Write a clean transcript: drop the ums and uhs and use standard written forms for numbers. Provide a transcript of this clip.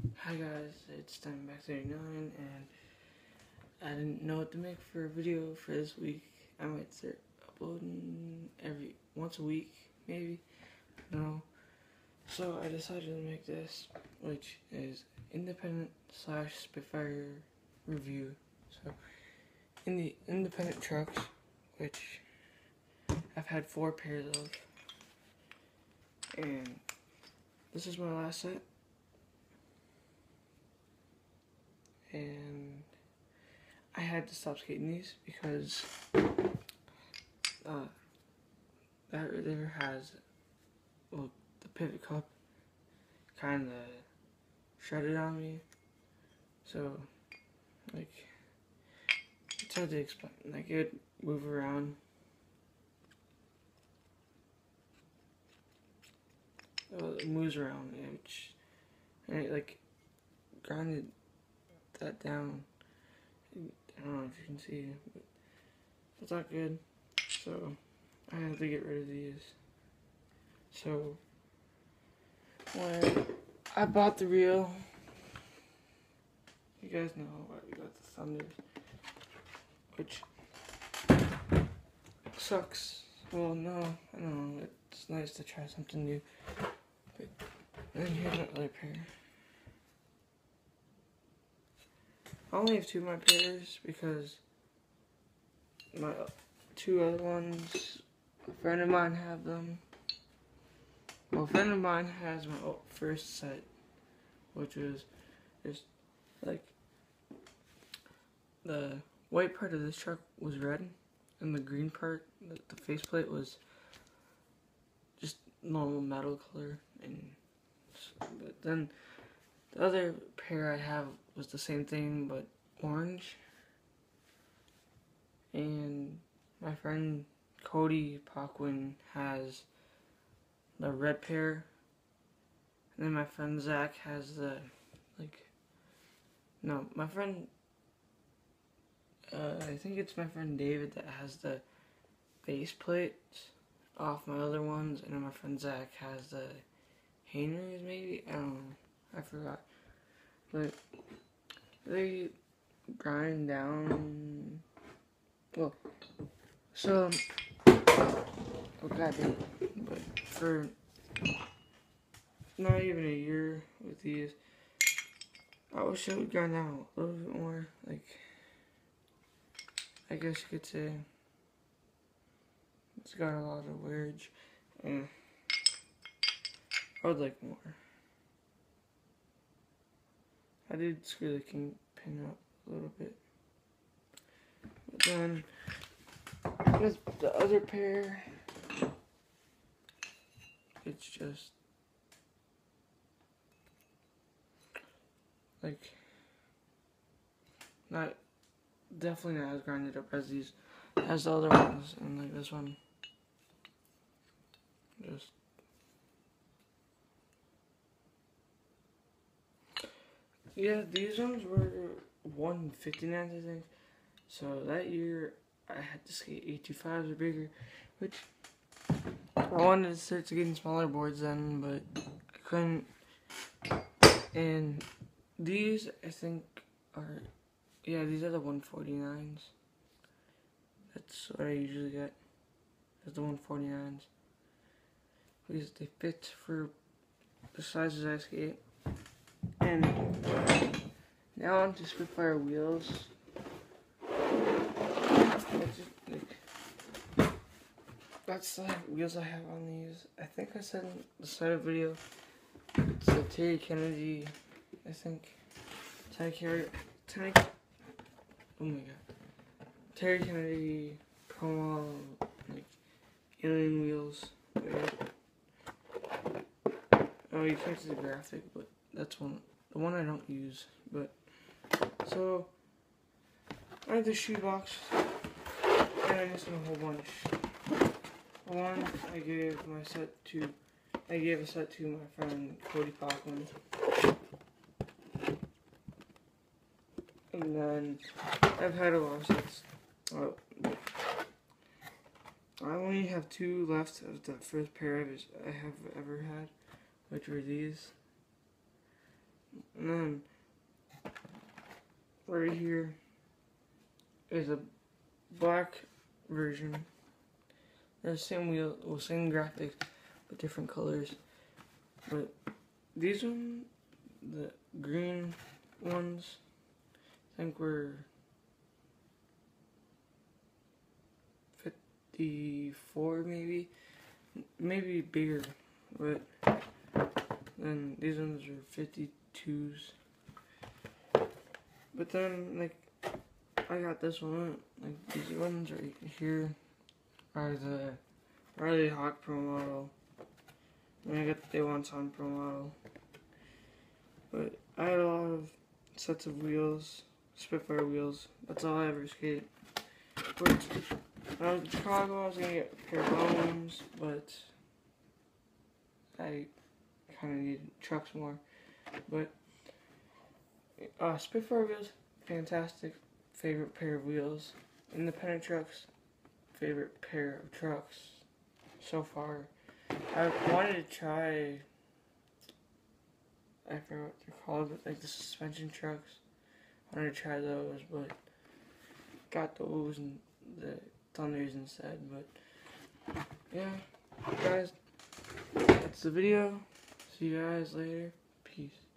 Hi guys, it's Diamondback39 and I didn't know what to make for a video for this week. I might start uploading once a week, maybe. No. So I decided to make this, which is independent / spitfire review. So in the independent trucks, which I've had 4 pairs of, and this is my last set. And I had to stop skating these because that right there has, well, the pivot cup kind of shredded on me. So, like, it's hard to explain. Like, it would move around. It moves around, and it, like, grinded that down. I don't know if you can see, but it's not good. So I had to get rid of these. So when I bought the reel, you guys know I got the Thunders, which sucks. Well, no, I don't know. It's nice to try something new. But then here's my other pair. I only have 2 of my pairs because my 2 other ones, a friend of mine have them. Well, a friend of mine has my first set, which was just like the white part of this truck was red, and the green part, the faceplate, was just normal metal color. But then the other pair I have was the same thing, but orange. And my friend Cody Paquin has the red pair. And then my friend Zach has the, my friend, I think it's my friend David that has the faceplate off my other ones. And then my friend Zach has the hangers, maybe? I don't know. I forgot. But they grind down. Well, so, oh god damn. But for not even a year with these, I wish it would grind down a little bit more. Like, I guess you could say it's got a lot of wearage, and I would like more. I did screw the kingpin up a little bit. But then, with the other pair, it's just, like, definitely not as grinded up as the other ones, and like this one, just, yeah, these ones were 159, I think. So that year I had to skate 825s or bigger, which I wanted to start getting smaller boards then, but I couldn't. And these, I think, are, yeah, these are the 149s. That's what I usually get, is the 149s. Because they fit for the sizes I skate. And now onto Spitfire wheels. That's the wheels I have on these. I think I said in the start of the video, it's a Terry Kennedy, I think. Oh my god. Terry Kennedy promo, like, alien wheels. Oh, you can't see the graphic, but that's the one I don't use. But, so, I have the shoebox, and I missed a whole bunch. One, I gave a set to my friend Cody Paquin. And then I've had a lot of sets. Oh, I only have 2 left of the first pair I have ever had, which were these. And then right here is a black version. They're the same wheel, well, same graphics, but different colors. But these ones, the green ones, I think were 54 maybe bigger, but then these ones are 52s. But then, like, I got this one, like, these ones right here are the Riley Hawk Pro model. And I got the Day One Sun Pro model. But I had a lot of sets of wheels, Spitfire wheels. That's all I ever skated. But when I was in Chicago, I was gonna get a pair of bones, but I kind of needed trucks more. But Spitfire wheels, fantastic. Favorite pair of wheels. Independent trucks, favorite pair of trucks so far. I wanted to try, I forget what they're called, but like the suspension trucks. I wanted to try those, but got those and the Thunders instead. But yeah, guys, that's the video. See you guys later. Peace.